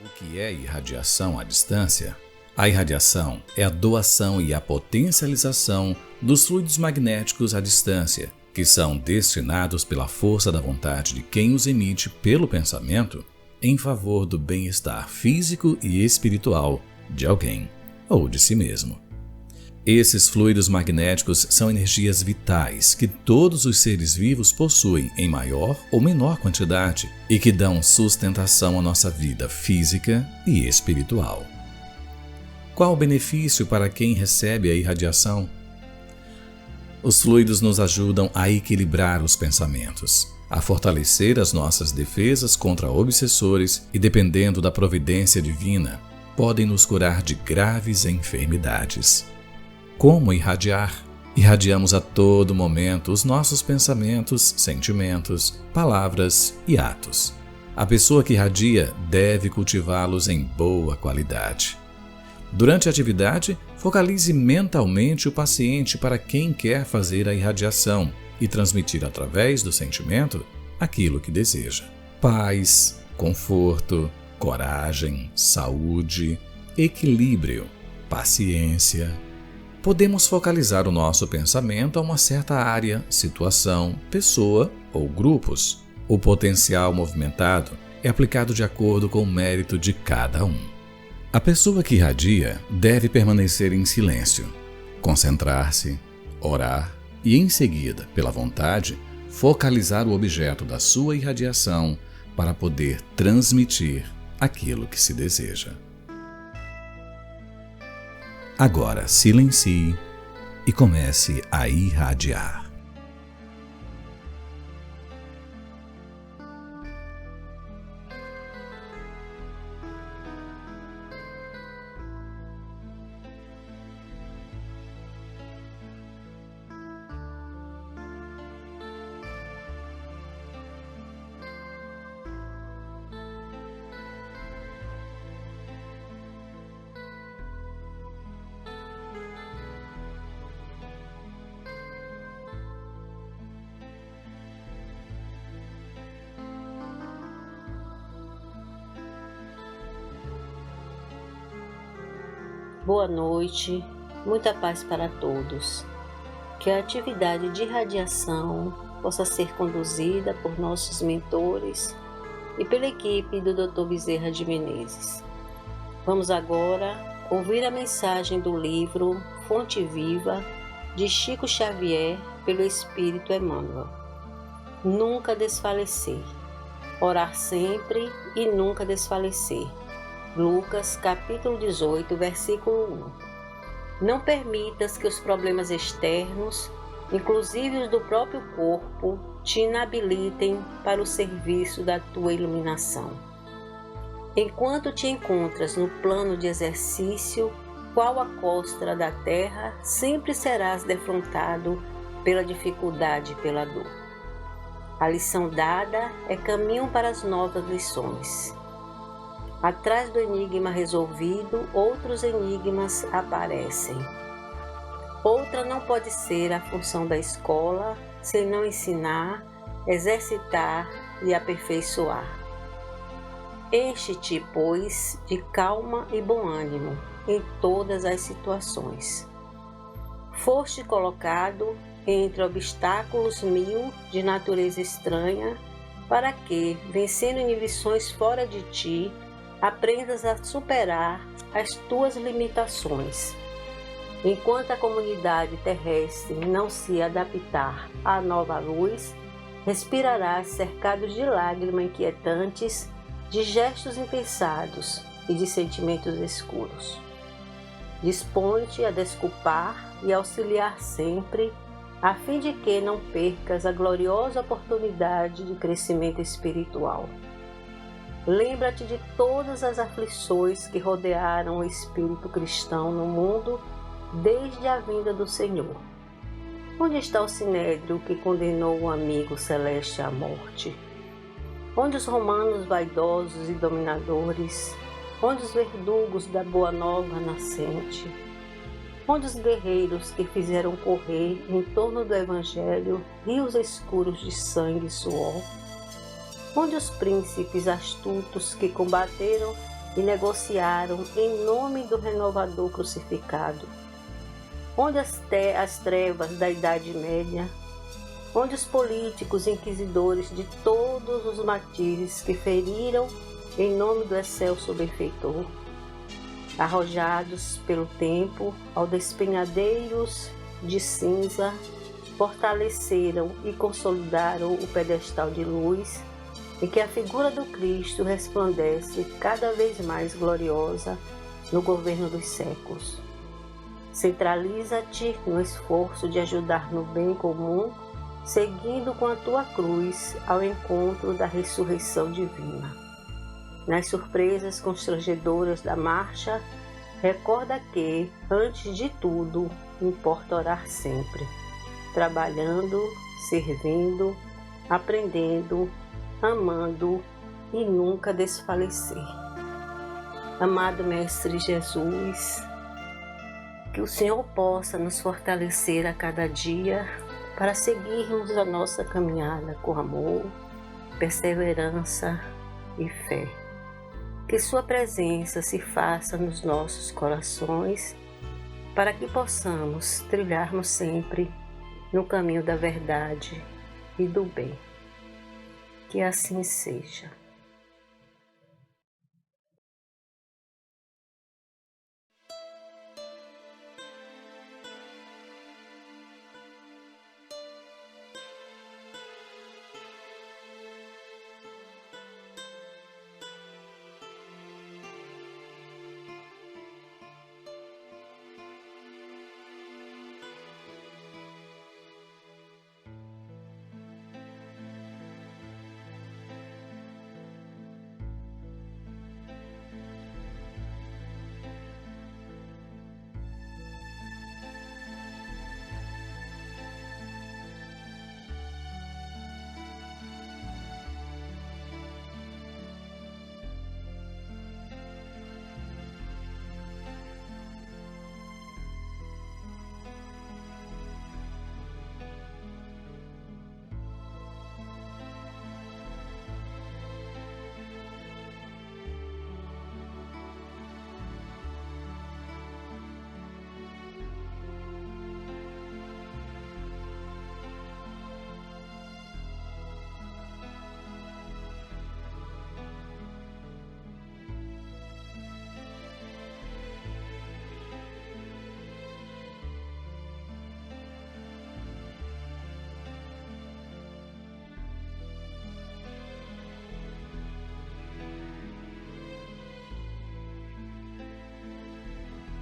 O que é irradiação à distância? A irradiação é a doação e a potencialização dos fluidos magnéticos à distância, que são destinados pela força da vontade de quem os emite pelo pensamento em favor do bem-estar físico e espiritual de alguém ou de si mesmo. Esses fluidos magnéticos são energias vitais que todos os seres vivos possuem em maior ou menor quantidade e que dão sustentação à nossa vida física e espiritual. Qual o benefício para quem recebe a irradiação? Os fluidos nos ajudam a equilibrar os pensamentos, a fortalecer as nossas defesas contra obsessores e, dependendo da providência divina, podem nos curar de graves enfermidades. Como irradiar? Irradiamos a todo momento os nossos pensamentos, sentimentos, palavras e atos. A pessoa que irradia deve cultivá-los em boa qualidade. Durante a atividade, focalize mentalmente o paciente para quem quer fazer a irradiação e transmitir através do sentimento aquilo que deseja. Paz, conforto, coragem, saúde, equilíbrio, paciência. Podemos focalizar o nosso pensamento a uma certa área, situação, pessoa ou grupos. O potencial movimentado é aplicado de acordo com o mérito de cada um. A pessoa que irradia deve permanecer em silêncio, concentrar-se, orar e, em seguida, pela vontade, focalizar o objeto da sua irradiação para poder transmitir aquilo que se deseja. Agora silencie e comece a irradiar. Boa noite, muita paz para todos. Que a atividade de irradiação possa ser conduzida por nossos mentores e pela equipe do Dr. Bezerra de Menezes. Vamos agora ouvir a mensagem do livro Fonte Viva, de Chico Xavier, pelo Espírito Emmanuel. Nunca desfalecer. Orar sempre e nunca desfalecer. Lucas, capítulo 18, versículo 1. Não permitas que os problemas externos, inclusive os do próprio corpo, te inabilitem para o serviço da tua iluminação. Enquanto te encontras no plano de exercício, qual a costra da terra, sempre serás defrontado pela dificuldade e pela dor. A lição dada é caminho para as novas lições. Atrás do enigma resolvido, outros enigmas aparecem. Outra não pode ser a função da escola, senão ensinar, exercitar e aperfeiçoar. Enche-te, pois, de calma e bom ânimo em todas as situações. Foste colocado entre obstáculos 1000 de natureza estranha, para que, vencendo inibições fora de ti, aprendas a superar as tuas limitações. Enquanto a comunidade terrestre não se adaptar à nova luz, respirarás cercado de lágrimas inquietantes, de gestos impensados e de sentimentos escuros. Dispõe-te a desculpar e auxiliar sempre, a fim de que não percas a gloriosa oportunidade de crescimento espiritual. Lembra-te de todas as aflições que rodearam o espírito cristão no mundo desde a vinda do Senhor. Onde está o sinédrio que condenou o amigo celeste à morte? Onde os romanos vaidosos e dominadores? Onde os verdugos da boa nova nascente? Onde os guerreiros que fizeram correr em torno do Evangelho rios escuros de sangue e suor? Onde os príncipes astutos que combateram e negociaram em nome do renovador crucificado. Onde as trevas da Idade Média, onde os políticos inquisidores de todos os matizes que feriram em nome do excelso benfeitor, arrojados pelo tempo ao despenhadeiros de cinza, fortaleceram e consolidaram o pedestal de luz em que a figura do Cristo resplandece cada vez mais gloriosa no governo dos séculos. Centraliza-te no esforço de ajudar no bem comum, seguindo com a tua cruz ao encontro da ressurreição divina. Nas surpresas constrangedoras da marcha, recorda que, antes de tudo, importa orar sempre, trabalhando, servindo, aprendendo, amando e nunca desfalecer. Amado Mestre Jesus, que o Senhor possa nos fortalecer a cada dia para seguirmos a nossa caminhada com amor, perseverança e fé. Que Sua presença se faça nos nossos corações para que possamos trilharmos sempre no caminho da verdade e do bem. Que assim seja.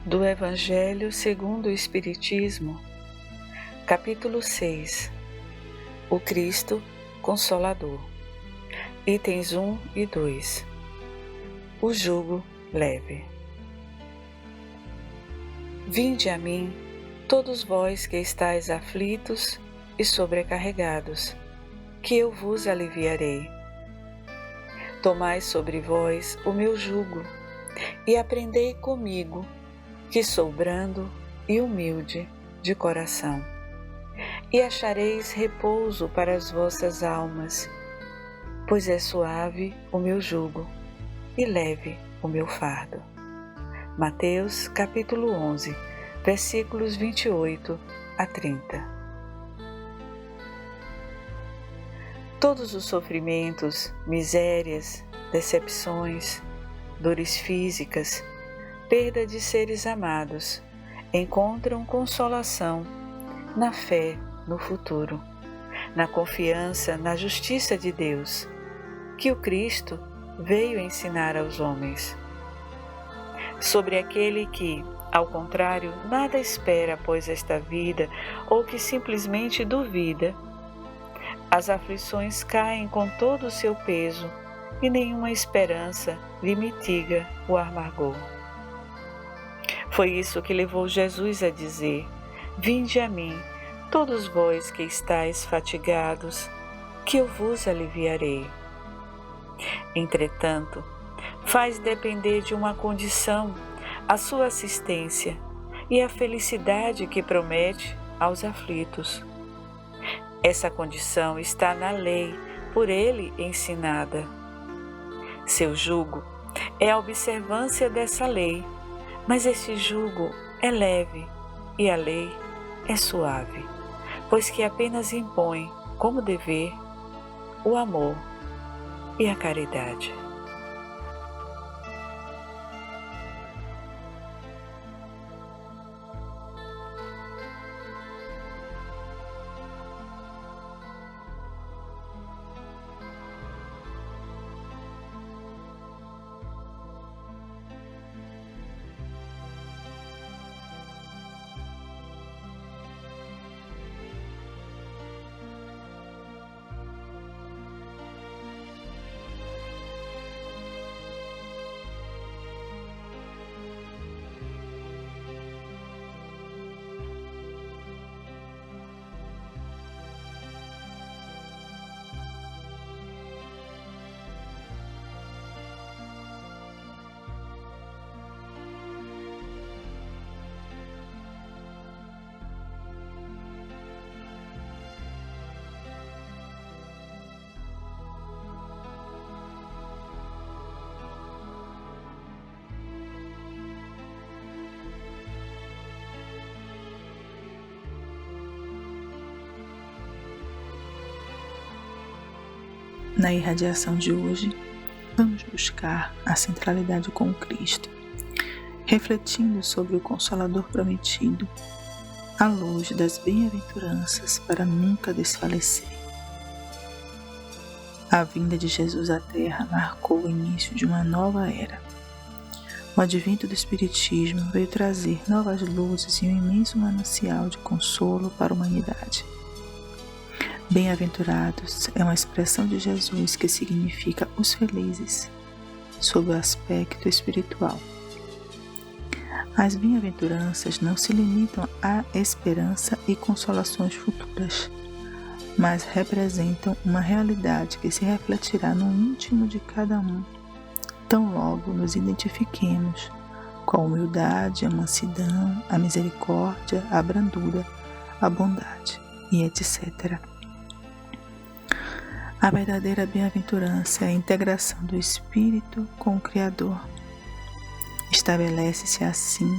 Do Evangelho segundo o Espiritismo, capítulo 6. O Cristo Consolador. Itens 1 e 2. O jugo leve. Vinde a mim, todos vós que estáis aflitos e sobrecarregados, que eu vos aliviarei. Tomai sobre vós o meu jugo e aprendei comigo, que sou brando e humilde de coração, e achareis repouso para as vossas almas, pois é suave o meu jugo e leve o meu fardo. Mateus capítulo 11, versículos 28 a 30. Todos os sofrimentos, misérias, decepções, dores físicas, perda de seres amados, encontram consolação na fé no futuro, na confiança na justiça de Deus, que o Cristo veio ensinar aos homens. Sobre aquele que, ao contrário, nada espera após esta vida ou que simplesmente duvida, as aflições caem com todo o seu peso e nenhuma esperança lhe mitiga o amargor. Foi isso que levou Jesus a dizer: vinde a mim, todos vós que estáis fatigados, que eu vos aliviarei. Entretanto, faz depender de uma condição a sua assistência e a felicidade que promete aos aflitos. Essa condição está na lei, por ele ensinada. Seu jugo é a observância dessa lei, mas esse jugo é leve e a lei é suave, pois que apenas impõe como dever o amor e a caridade. Na irradiação de hoje, vamos buscar a centralidade com Cristo, refletindo sobre o Consolador prometido, à luz das bem-aventuranças para nunca desfalecer. A vinda de Jesus à Terra marcou o início de uma nova era. O advento do Espiritismo veio trazer novas luzes e um imenso manancial de consolo para a humanidade. Bem-aventurados é uma expressão de Jesus que significa os felizes, sob o aspecto espiritual. As bem-aventuranças não se limitam à esperança e consolações futuras, mas representam uma realidade que se refletirá no íntimo de cada um, tão logo nos identifiquemos com a humildade, a mansidão, a misericórdia, a brandura, a bondade e etc. A verdadeira bem-aventurança é a integração do Espírito com o Criador. Estabelece-se assim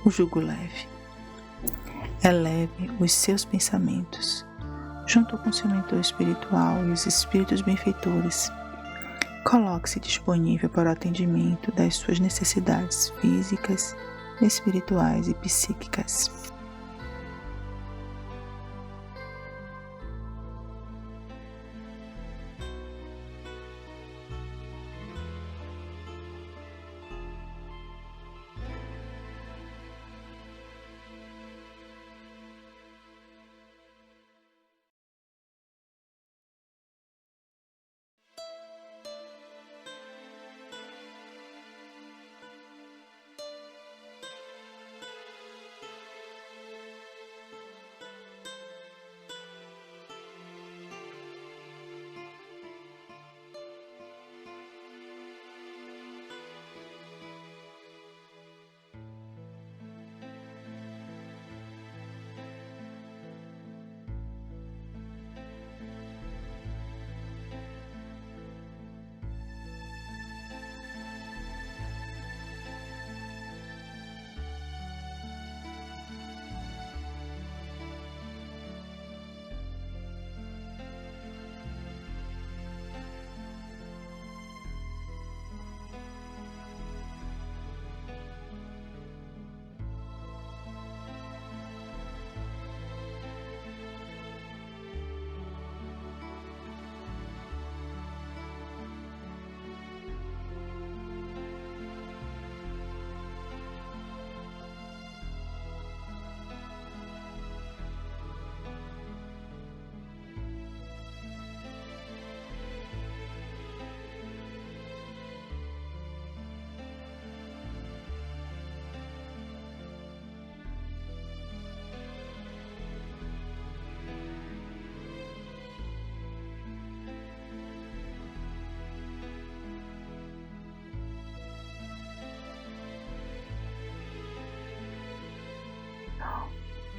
o jugo leve. Eleve os seus pensamentos, junto com seu mentor espiritual e os espíritos benfeitores. Coloque-se disponível para o atendimento das suas necessidades físicas, espirituais e psíquicas.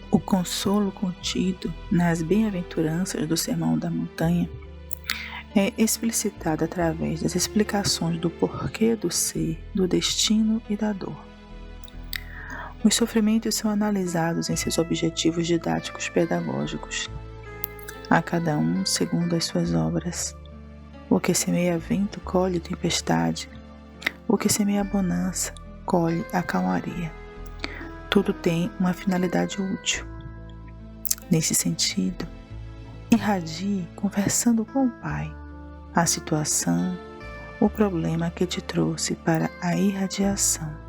O consolo contido nas bem-aventuranças do Sermão da Montanha é explicitada através das explicações do porquê do ser, do destino e da dor. Os sofrimentos são analisados em seus objetivos didáticos pedagógicos, a cada um segundo as suas obras. O que semeia vento colhe tempestade, o que semeia bonança colhe a calmaria. Tudo tem uma finalidade útil. Nesse sentido, irradie conversando com o Pai a situação, o problema que te trouxe para a irradiação.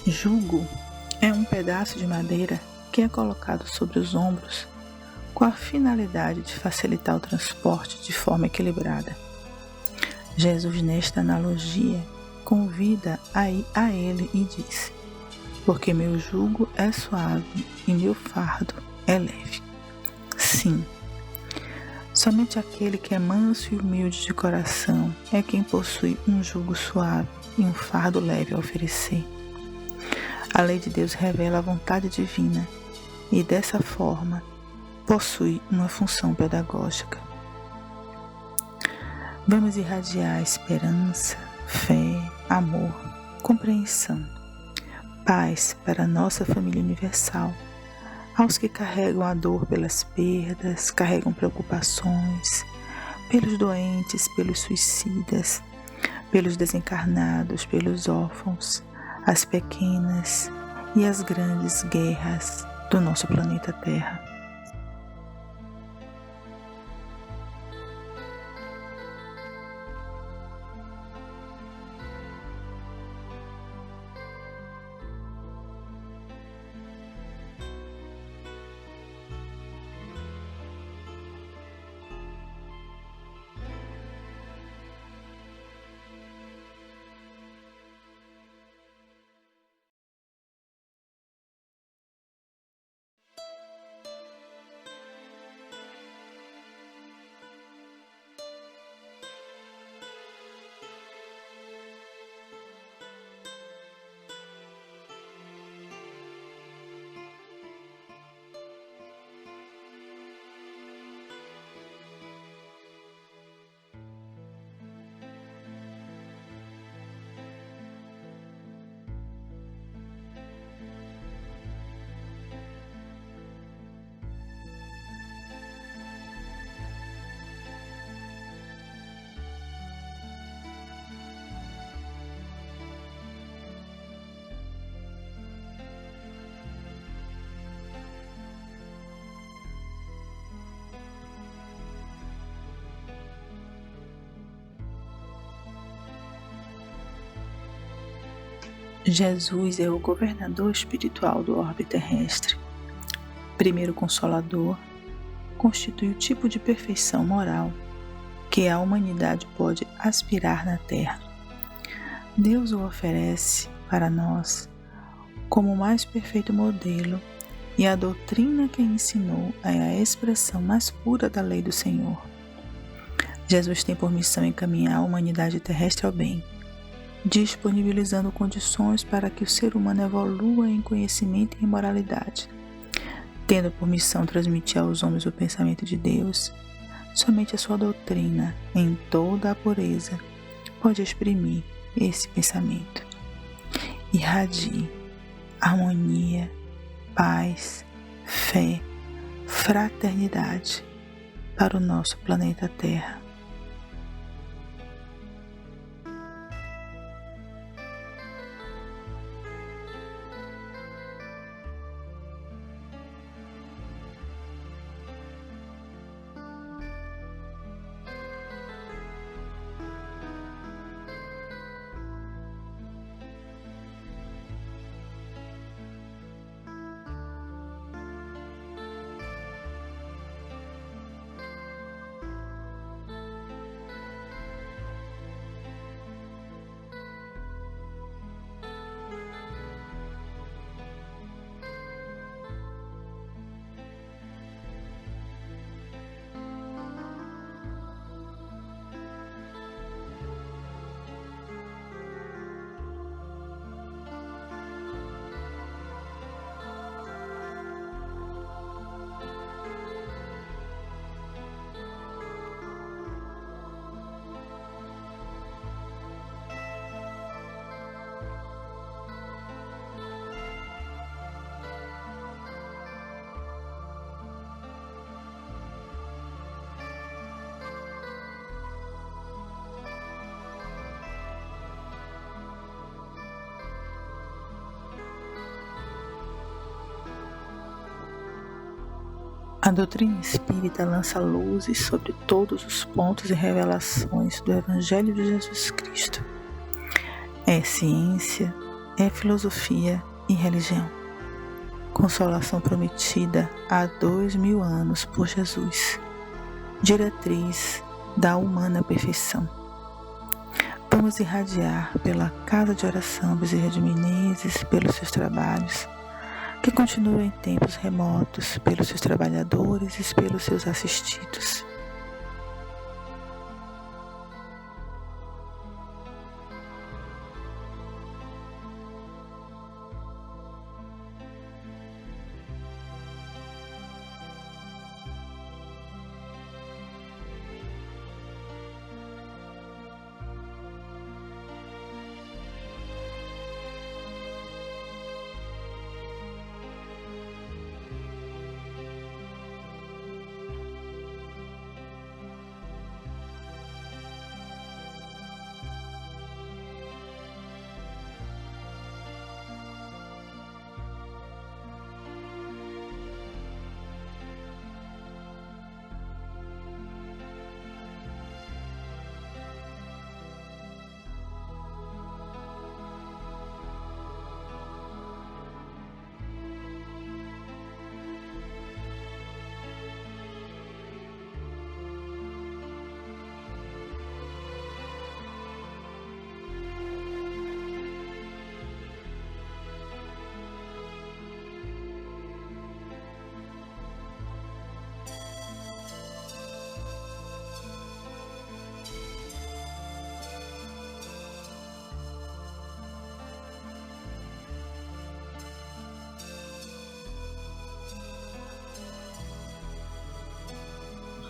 Jugo é um pedaço de madeira que é colocado sobre os ombros com a finalidade de facilitar o transporte de forma equilibrada. Jesus, nesta analogia, convida a ir a ele e diz: porque meu jugo é suave e meu fardo é leve. Sim, somente aquele que é manso e humilde de coração é quem possui um jugo suave e um fardo leve a oferecer. A lei de Deus revela a vontade divina e, dessa forma, possui uma função pedagógica. Vamos irradiar esperança, fé, amor, compreensão, paz para a nossa família universal, aos que carregam a dor pelas perdas, carregam preocupações, pelos doentes, pelos suicidas, pelos desencarnados, pelos órfãos, as pequenas e as grandes guerras do nosso planeta Terra. Jesus é o governador espiritual do orbe terrestre. Primeiro Consolador, constitui o tipo de perfeição moral que a humanidade pode aspirar na Terra. Deus o oferece para nós como o mais perfeito modelo, e a doutrina que ensinou é a expressão mais pura da lei do Senhor. Jesus tem por missão encaminhar a humanidade terrestre ao bem, disponibilizando condições para que o ser humano evolua em conhecimento e em moralidade. Tendo por missão transmitir aos homens o pensamento de Deus, somente a sua doutrina, em toda a pureza, pode exprimir esse pensamento. Irradie harmonia, paz, fé, fraternidade para o nosso planeta Terra. A doutrina espírita lança luzes sobre todos os pontos e revelações do Evangelho de Jesus Cristo. É ciência, é filosofia e religião. Consolação prometida há 2000 anos por Jesus, diretriz da humana perfeição. Vamos irradiar pela Casa de Oração Bezerra de Menezes, pelos seus trabalhos, que continua em tempos remotos, pelos seus trabalhadores e pelos seus assistidos.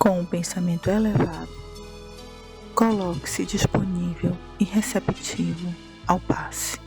Com um pensamento elevado, coloque-se disponível e receptivo ao passe.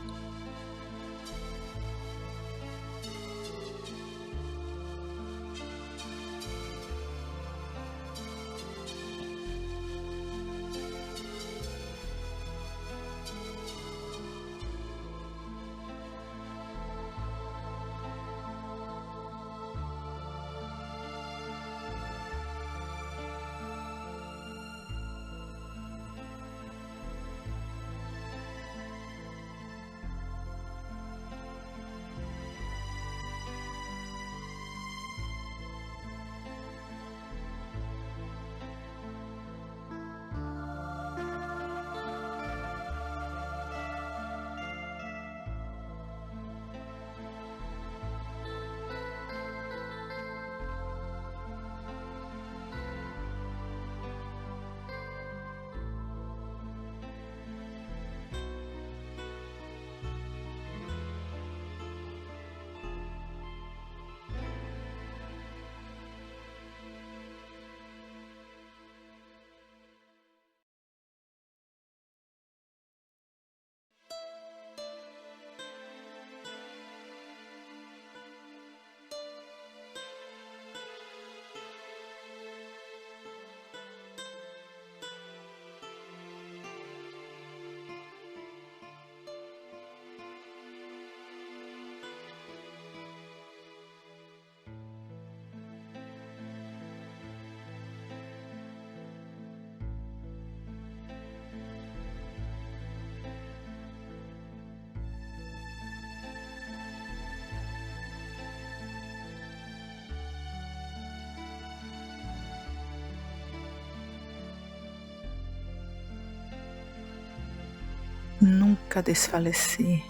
nunca desfalecer,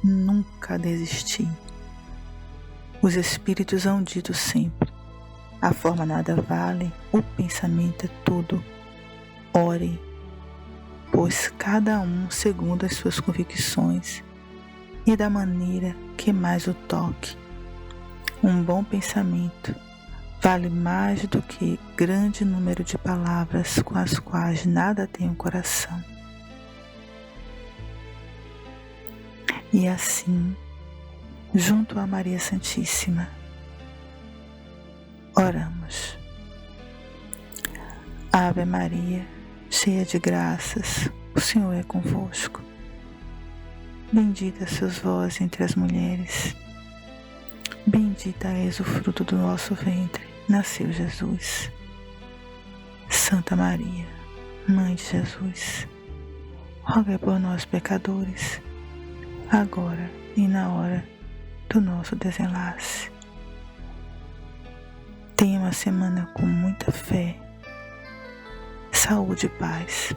nunca desistir. Os Espíritos hão dito sempre: a forma nada vale, o pensamento é tudo. Ore, pois cada um segundo as suas convicções e da maneira que mais o toque. Um bom pensamento vale mais do que grande número de palavras com as quais nada tem o coração. E assim, junto a Maria Santíssima, oramos. Ave Maria, cheia de graças, o Senhor é convosco. Bendita sois vós entre as mulheres. Bendita és o fruto do vosso ventre, nasceu Jesus. Santa Maria, Mãe de Jesus, rogai por nós, pecadores, agora e na hora do nosso desenlace. Tenha uma semana com muita fé, saúde e paz.